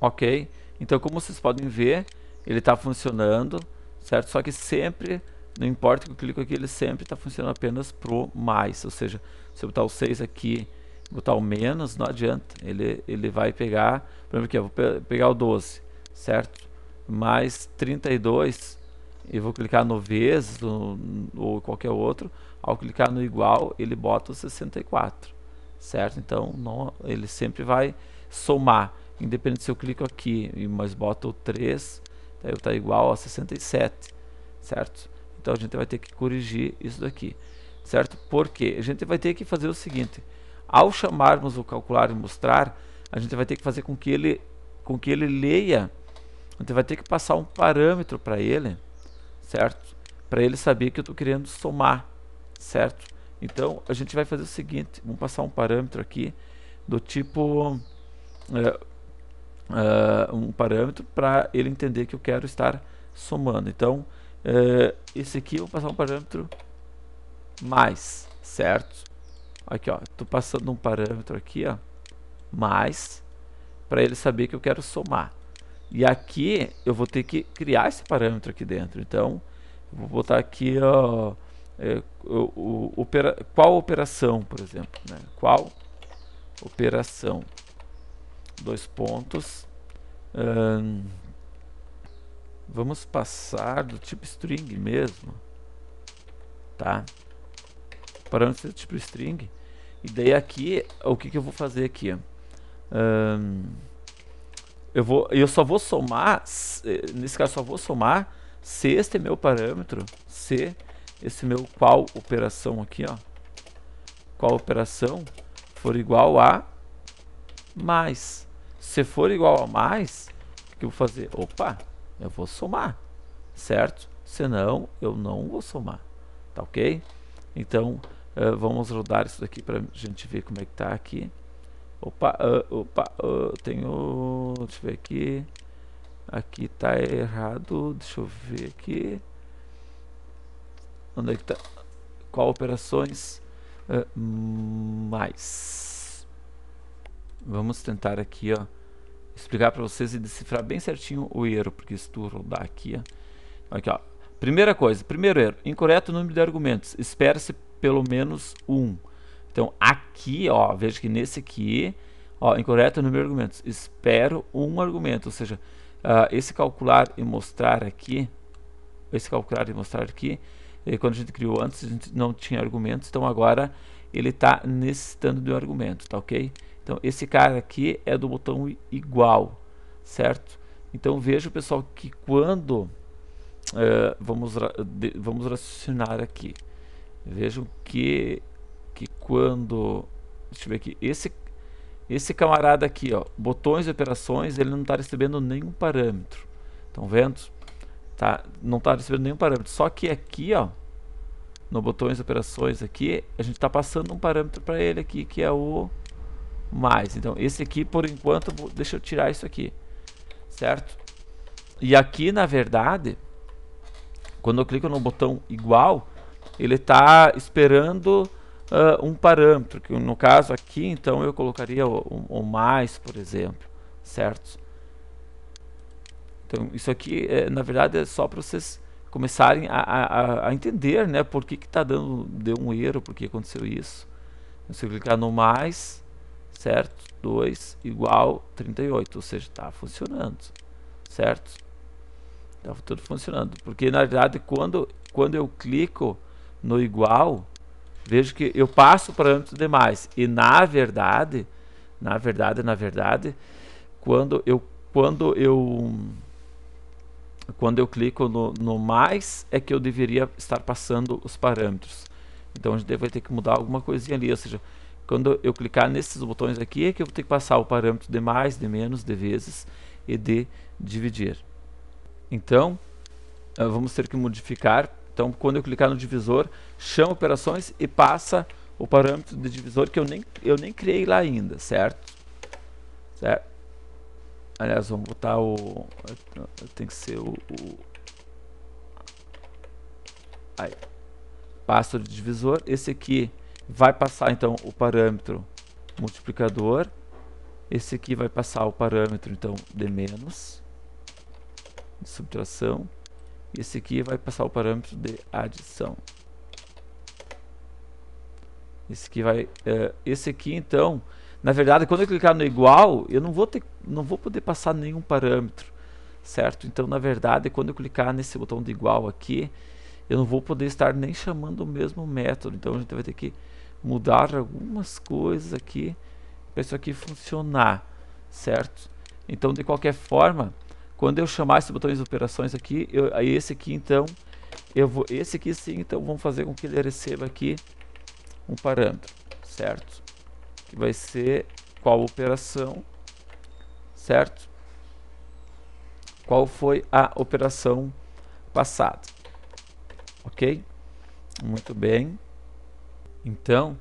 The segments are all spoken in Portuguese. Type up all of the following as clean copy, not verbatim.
Ok? Então, como vocês podem ver, ele está funcionando, certo? Só que sempre, não importa que eu clico aqui, ele sempre está funcionando apenas pro mais. Ou seja, se eu botar o 6 aqui, botar o menos, não adianta. Ele vai pegar, por exemplo aqui, eu vou pegar o 12, certo? Mais 32, e vou clicar no vezes ou qualquer outro. Ao clicar no igual, ele bota o 64, certo? Então, não, ele sempre vai somar. Independente se eu clico aqui, mas boto o 3, daí está igual a 67, certo? Então a gente vai ter que corrigir isso daqui, certo? Porque a gente vai ter que fazer o seguinte: ao chamarmos o calcular e mostrar, a gente vai ter que fazer com que ele leia. A gente vai ter que passar um parâmetro para ele, certo? Para ele saber que eu estou querendo somar, certo? Então a gente vai fazer o seguinte: vamos passar um parâmetro aqui do tipo um parâmetro para ele entender que eu quero estar somando. Então, esse aqui eu vou passar um parâmetro mais, certo? Aqui, ó, estou passando um parâmetro aqui, ó, mais, para ele saber que eu quero somar. E aqui eu vou ter que criar esse parâmetro aqui dentro. Então, eu vou botar aqui, ó, qual operação, por exemplo, né? Qual operação? Dois pontos. Hum, Vamos passar do tipo string mesmo, tá? Parâmetro do tipo string. E daí aqui, o que eu vou fazer aqui? Eu só vou somar, nesse caso só vou somar se este é meu parâmetro, se esse meu qual operação aqui, ó, qual operação for igual a mais. Se for igual a mais, o que eu vou fazer? Opa, eu vou somar, certo? Senão, eu não vou somar, tá ok? Então, vamos rodar isso daqui para a gente ver como é que tá aqui. Opa, tenho, deixa eu ver aqui. Aqui tá errado, deixa eu ver aqui. Onde é que tá? Qual operações? Mais. Vamos tentar aqui, ó, explicar para vocês e decifrar bem certinho o erro, porque se tu rodar aqui, ó. Aqui, ó. Primeira coisa, primeiro erro, incorreto número de argumentos. Espera-se pelo menos um. Então, aqui, ó, veja que nesse aqui, ó, incorreto número de argumentos. Espero um argumento, ou seja, esse calcular e mostrar aqui, quando a gente criou antes, a gente não tinha argumentos, então agora ele está necessitando de um argumento, tá ok? Então, esse cara aqui é do botão igual, certo? Então, veja, pessoal, que quando vamos raciocinar aqui. Vejam que quando, deixa eu ver aqui, esse camarada aqui, ó, botões e operações, ele não está recebendo nenhum parâmetro. Estão vendo? Tá? Não está recebendo nenhum parâmetro. Só que aqui, ó, no botões e operações aqui, a gente está passando um parâmetro para ele aqui, que é o mais. Então, esse aqui, por enquanto, deixa eu tirar isso aqui, certo? E aqui, na verdade, quando eu clico no botão igual, ele está esperando um parâmetro, que no caso aqui, então eu colocaria o mais, por exemplo, certo? Então isso aqui, na verdade, é só para vocês começarem a entender, né, por que está deu um erro, por que aconteceu isso. Se eu clicar no mais, certo? 2 igual 38, ou seja, está funcionando, certo? Está tudo funcionando, porque na verdade quando eu clico no igual, vejo que eu passo o parâmetro demais e na verdade, quando eu quando eu quando eu clico no mais é que eu deveria estar passando os parâmetros. Então a gente vai ter que mudar alguma coisinha ali, ou seja, quando eu clicar nesses botões aqui é que eu vou ter que passar o parâmetro de mais, de menos, de vezes e de dividir. Então, vamos ter que modificar. Então, quando eu clicar no divisor, chama operações e passa o parâmetro de divisor que eu nem criei lá ainda, certo? Certo? Aliás, vamos botar tem que ser aí, passa o divisor. Esse aqui vai passar então o parâmetro multiplicador. Esse aqui vai passar o parâmetro, então, de menos, de subtração. E esse aqui vai passar o parâmetro de adição. Esse aqui, então, na verdade, quando eu clicar no igual, eu não vou poder passar nenhum parâmetro, certo? Então, na verdade, quando eu clicar nesse botão de igual aqui, eu não vou poder estar nem chamando o mesmo método. Então, a gente vai ter que mudar algumas coisas aqui para isso aqui funcionar, certo? Então, de qualquer forma, quando eu chamar esses botões de operações aqui, esse aqui, então, esse aqui sim, então, vamos fazer com que ele receba aqui um parâmetro, certo? Que vai ser qual operação, certo? Qual foi a operação passada, ok? Muito bem. Então,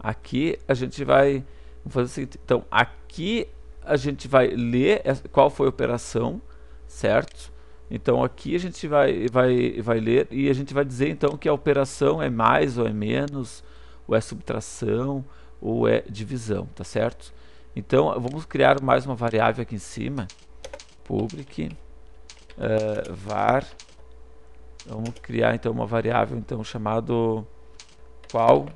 aqui a gente vai fazer o seguinte. Então, aqui a gente vai ler qual foi a operação, certo? Então, aqui a gente vai ler e a gente vai dizer então que a operação é mais ou é menos, ou é subtração, ou é divisão, tá certo? Então, vamos criar mais uma variável aqui em cima, public var. Vamos criar então uma variável então chamado qual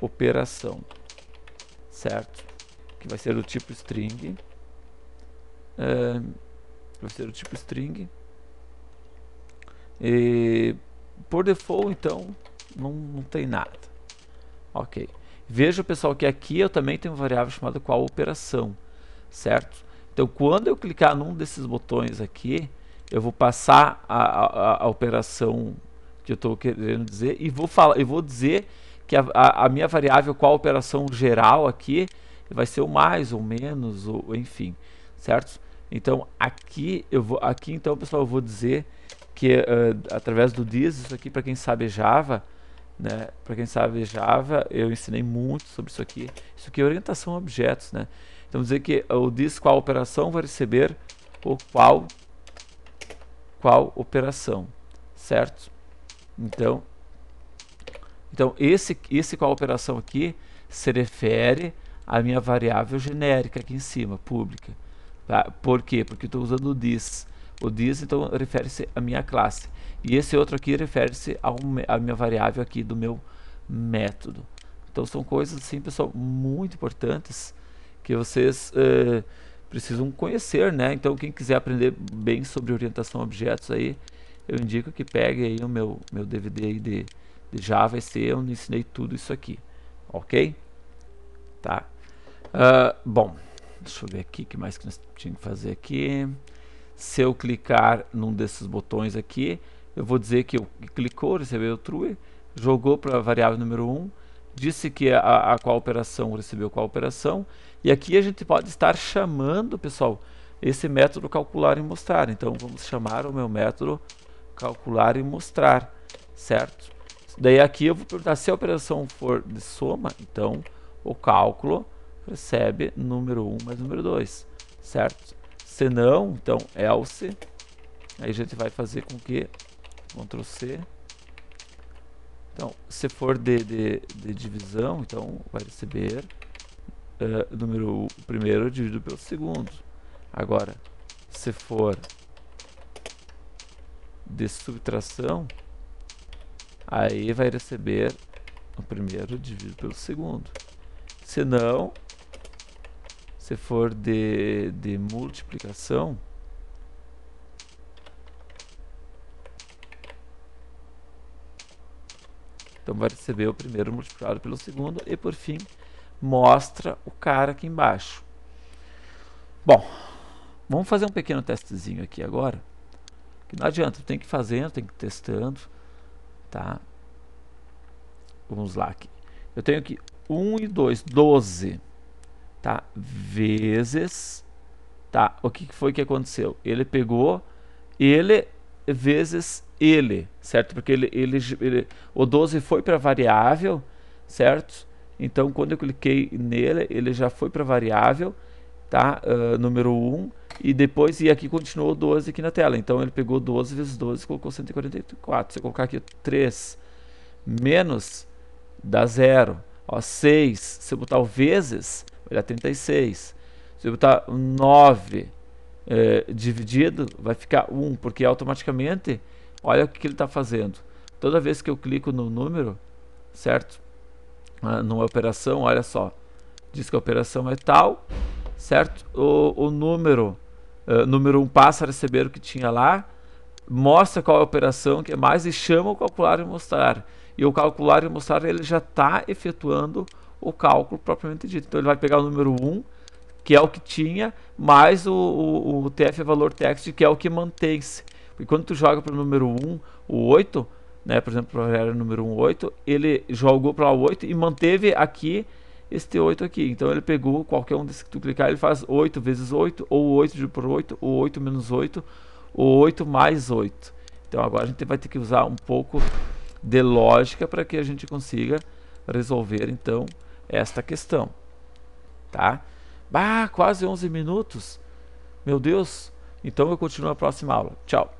operação, certo? Que vai ser do tipo string. Vai ser do tipo string. E por default então não tem nada. Ok. Veja, pessoal, que aqui eu também tenho uma variável chamada qual operação, certo? Então, quando eu clicar num desses botões aqui, eu vou passar a operação que eu estou querendo dizer e vou dizer que a minha variável qual operação geral aqui vai ser o mais ou menos, ou enfim, certo? Então, aqui então, pessoal, eu vou dizer que através do this, isso aqui para quem sabe Java, né? Para quem sabe Java, eu ensinei muito sobre isso aqui. Isso aqui é orientação a objetos, né? Então, dizer que o this qual operação vai receber o qual operação, certo? Então esse qual operação aqui se refere à minha variável genérica aqui em cima, pública. Tá? Por quê? Porque estou usando o this. O this, então, refere-se à minha classe. E esse outro aqui refere-se à minha variável aqui do meu método. Então, são coisas, assim, pessoal, muito importantes que vocês precisam conhecer, né? Então, quem quiser aprender bem sobre orientação a objetos aí, eu indico que pegue aí o meu DVD aí de Java EC, onde ensinei tudo isso aqui, ok? Tá. Bom, deixa eu ver aqui o que mais que nós tínhamos que fazer aqui. Se eu clicar num desses botões aqui, eu vou dizer que clicou, recebeu true, jogou para a variável número 1, disse que a qual operação recebeu qual operação, e aqui a gente pode estar chamando, pessoal, esse método calcular e mostrar. Então vamos chamar o meu método calcular e mostrar, certo? Daí aqui eu vou perguntar se a operação for de soma, então o cálculo recebe número 1 mais número 2, certo? Se não, então else, aí a gente vai fazer com que, Ctrl C, então se for de divisão, então vai receber número primeiro dividido pelo segundo. Agora, se for de subtração, aí vai receber o primeiro dividido pelo segundo. Se não, se for de multiplicação, então vai receber o primeiro multiplicado pelo segundo e por fim mostra o cara aqui embaixo. Bom, vamos fazer um pequeno testezinho aqui agora. Que não adianta, tem que ir fazendo, tem que ir testando, tá? Vamos lá aqui. Eu tenho aqui 1 e 2, 12, tá? Vezes, tá? O que foi que aconteceu? Ele pegou ele vezes ele, certo? Porque o 12 foi para a variável, certo? Então, quando eu cliquei nele, ele já foi para a variável, tá? Número 1, e depois, e aqui continuou 12 aqui na tela. Então, ele pegou 12 vezes 12 e colocou 144. Se eu colocar aqui 3 menos, dá 0. Ó, 6, se eu botar o vezes, vai dar 36. Se eu botar 9 dividido, vai ficar 1, porque automaticamente, olha o que ele está fazendo. Toda vez que eu clico no número, certo? Numa operação, olha só, diz que a operação é tal, certo? O número 1 passa a receber o que tinha lá, mostra qual é a operação que é mais e chama o calcular e mostrar. E o calcular e mostrar, ele já está efetuando o cálculo propriamente dito. Então ele vai pegar o número 1, que é o que tinha, mais o TF é valor text, que é o que mantém-se. E quando tu joga para o número 1, o 8, né, por exemplo, era o número 1, 8, ele jogou para o 8 e manteve aqui este 8 aqui. Então ele pegou qualquer um desses que tu clicar, ele faz 8 vezes 8, ou 8 dividido por 8, ou 8 menos 8, ou 8 mais 8. Então agora a gente vai ter que usar um pouco de lógica para que a gente consiga resolver então esta questão, tá? Quase 11 minutos. Meu Deus. Então eu continuo na próxima aula. Tchau.